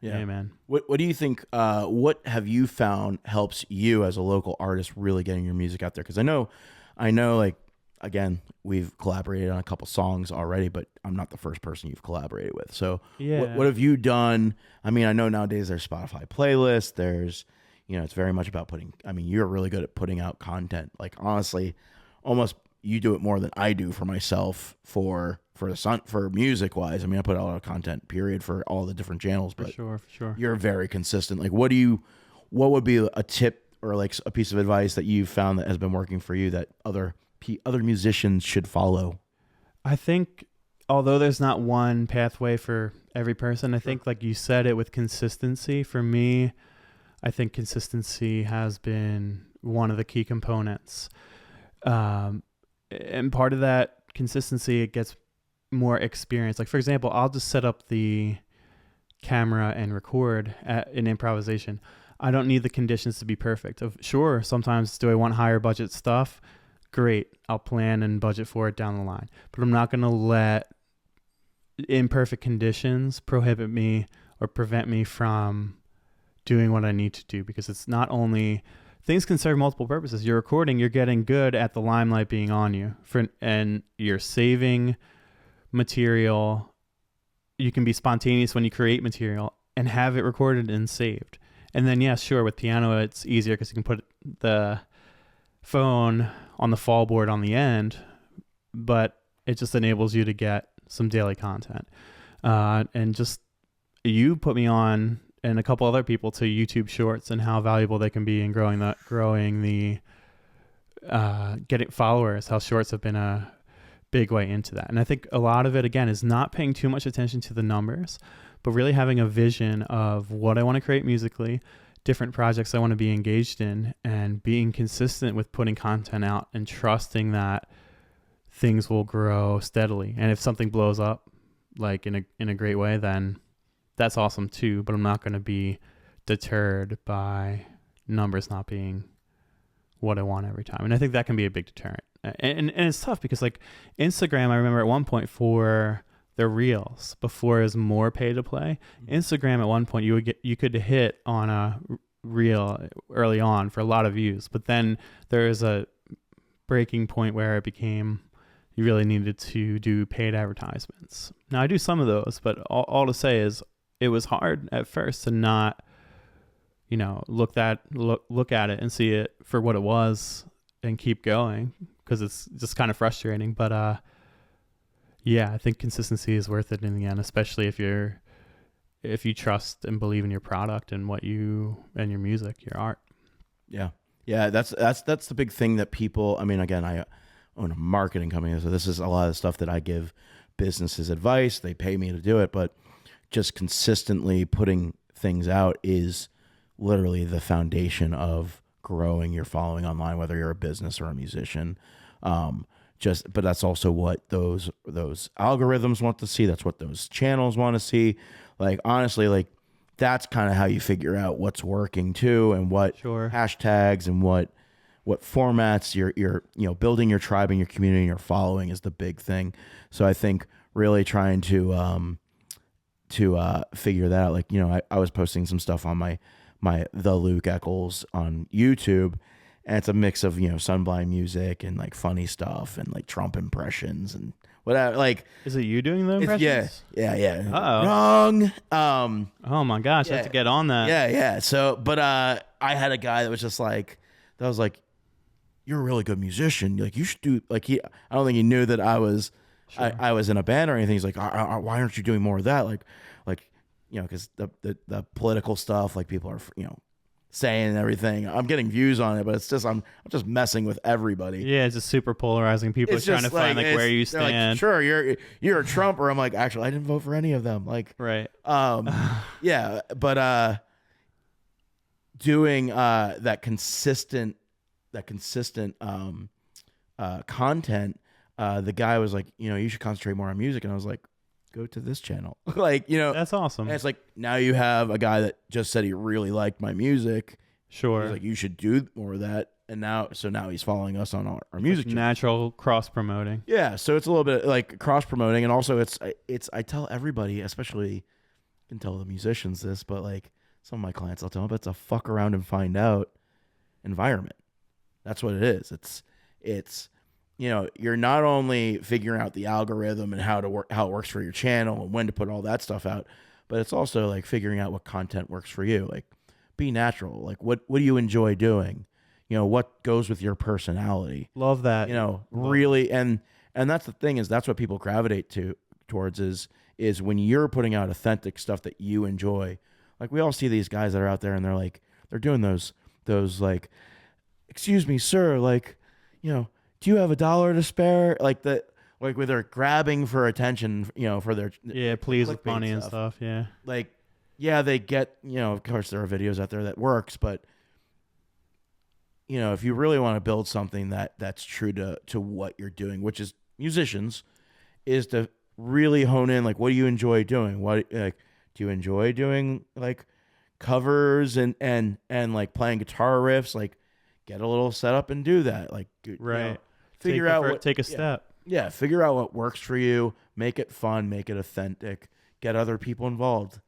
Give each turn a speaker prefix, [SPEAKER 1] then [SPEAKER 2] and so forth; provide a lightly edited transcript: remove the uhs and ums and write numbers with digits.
[SPEAKER 1] Yeah.
[SPEAKER 2] Amen.
[SPEAKER 1] What do you think? What have you found helps you as a local artist really getting your music out there? Because I know. Like again, we've collaborated on a couple songs already, but I'm not the first person you've collaborated with. So
[SPEAKER 2] Yeah.
[SPEAKER 1] what have you done? I mean, I know nowadays there's Spotify playlists. There's it's very much about putting. I mean, you're really good at putting out content. Like honestly, almost you do it more than I do for myself for music wise. I mean, I put out a lot of content period for all the different channels, but
[SPEAKER 2] For sure.
[SPEAKER 1] you're very consistent. Like what would be a tip or like a piece of advice that you've found that has been working for you that other musicians should follow?
[SPEAKER 2] I think although there's not one pathway for every person, I think like you said it with consistency. For me, I think consistency has been one of the key components. And part of that consistency, it gets more experience. Like for example, I'll just set up the camera and record in improvisation. I don't need the conditions to be perfect. Sure, sometimes do I want higher budget stuff? Great, I'll plan and budget for it down the line. But I'm not going to let imperfect conditions prohibit me or prevent me from doing what I need to do, because it's not only things can serve multiple purposes. You're recording, you're getting good at the limelight being on you, and you're saving material. You can be spontaneous when you create material and have it recorded and saved. And then, yeah, sure, with piano, it's easier because you can put the phone on the fall board on the end, but it just enables you to get some daily content. And just you put me on and a couple other people to YouTube Shorts and how valuable they can be in growing the getting followers, how Shorts have been a big way into that. And I think a lot of it, again, is not paying too much attention to the numbers, but really having a vision of what I want to create musically, different projects I want to be engaged in, and being consistent with putting content out and trusting that things will grow steadily. And if something blows up like in a great way, then that's awesome too, but I'm not going to be deterred by numbers not being what I want every time. And I think that can be a big deterrent. And it's tough because like Instagram, I remember at one point for their reels, before it was more pay to play, Instagram at one point you could hit on a reel early on for a lot of views, but then there is a breaking point where it became you really needed to do paid advertisements. Now I do some of those, but all to say is it was hard at first to not, look at it and see it for what it was and keep going, because it's just kind of frustrating. But yeah, I think consistency is worth it in the end, especially if you trust and believe in your product and what you and your music, your art.
[SPEAKER 1] Yeah. Yeah, that's the big thing that people, I mean, again, I own a marketing company, so this is a lot of the stuff that I give businesses advice. They pay me to do it, but just consistently putting things out is literally the foundation of growing your following online, whether you're a business or a musician. But that's also what those algorithms want to see. That's what those channels want to see. Like, honestly, like that's kind of how you figure out what's working too, and what hashtags and what formats you're building your tribe and your community and your following is the big thing. So I think really trying to figure that out. Like, I was posting some stuff on my The Luke Eccles on YouTube, and it's a mix of, Sunblind music and like funny stuff and like Trump impressions and whatever. Like,
[SPEAKER 2] is it you doing the impressions?
[SPEAKER 1] Yeah.
[SPEAKER 2] Uh-oh.
[SPEAKER 1] Wrong.
[SPEAKER 2] Oh my gosh, I have to get on that.
[SPEAKER 1] Yeah. So, but I had a guy that was just like, you're a really good musician. Like, you should do like I don't think he knew that I was. Sure. I was in a band or anything. He's like, why aren't you doing more of that? Like, because the political stuff, like people are, saying and everything. I'm getting views on it, but it's just I'm just messing with everybody.
[SPEAKER 2] Yeah, it's just super polarizing. People are trying to find like where you stand.
[SPEAKER 1] Like, sure, you're a Trump, or I'm like, actually, I didn't vote for any of them. Like,
[SPEAKER 2] right.
[SPEAKER 1] Yeah, but doing that consistent content. The guy was like, you should concentrate more on music. And I was like, go to this channel. Like,
[SPEAKER 2] that's awesome.
[SPEAKER 1] And it's like, now you have a guy that just said he really liked my music.
[SPEAKER 2] Sure.
[SPEAKER 1] He's like, you should do more of that. And now he's following us on our music channel.
[SPEAKER 2] Natural cross promoting.
[SPEAKER 1] Yeah. So it's a little bit like cross promoting. And also I tell everybody, especially can tell the musicians this, but like some of my clients, I'll tell them it's a fuck around and find out environment. That's what it is. It's you're not only figuring out the algorithm and how it works for your channel and when to put all that stuff out, but it's also like figuring out what content works for you. Like be natural. Like what do you enjoy doing? What goes with your personality?
[SPEAKER 2] Love that.
[SPEAKER 1] Really, and that's the thing, is that's what people gravitate towards is when you're putting out authentic stuff that you enjoy. Like we all see these guys that are out there and they're doing those like, excuse me, sir, like, do you have $1 to spare? Like where they're grabbing for attention, for their
[SPEAKER 2] please with money and stuff. Yeah.
[SPEAKER 1] Like, yeah, they get, of course there are videos out there that works, but if you really want to build something that's true to what you're doing, which is musicians, is to really hone in, like, what do you enjoy doing? What, like, do you enjoy doing like covers and like playing guitar riffs? Like, get a little setup and do that. Like,
[SPEAKER 2] right.
[SPEAKER 1] Take a
[SPEAKER 2] step.
[SPEAKER 1] Yeah, figure out what works for you. Make it fun. Make it authentic. Get other people involved.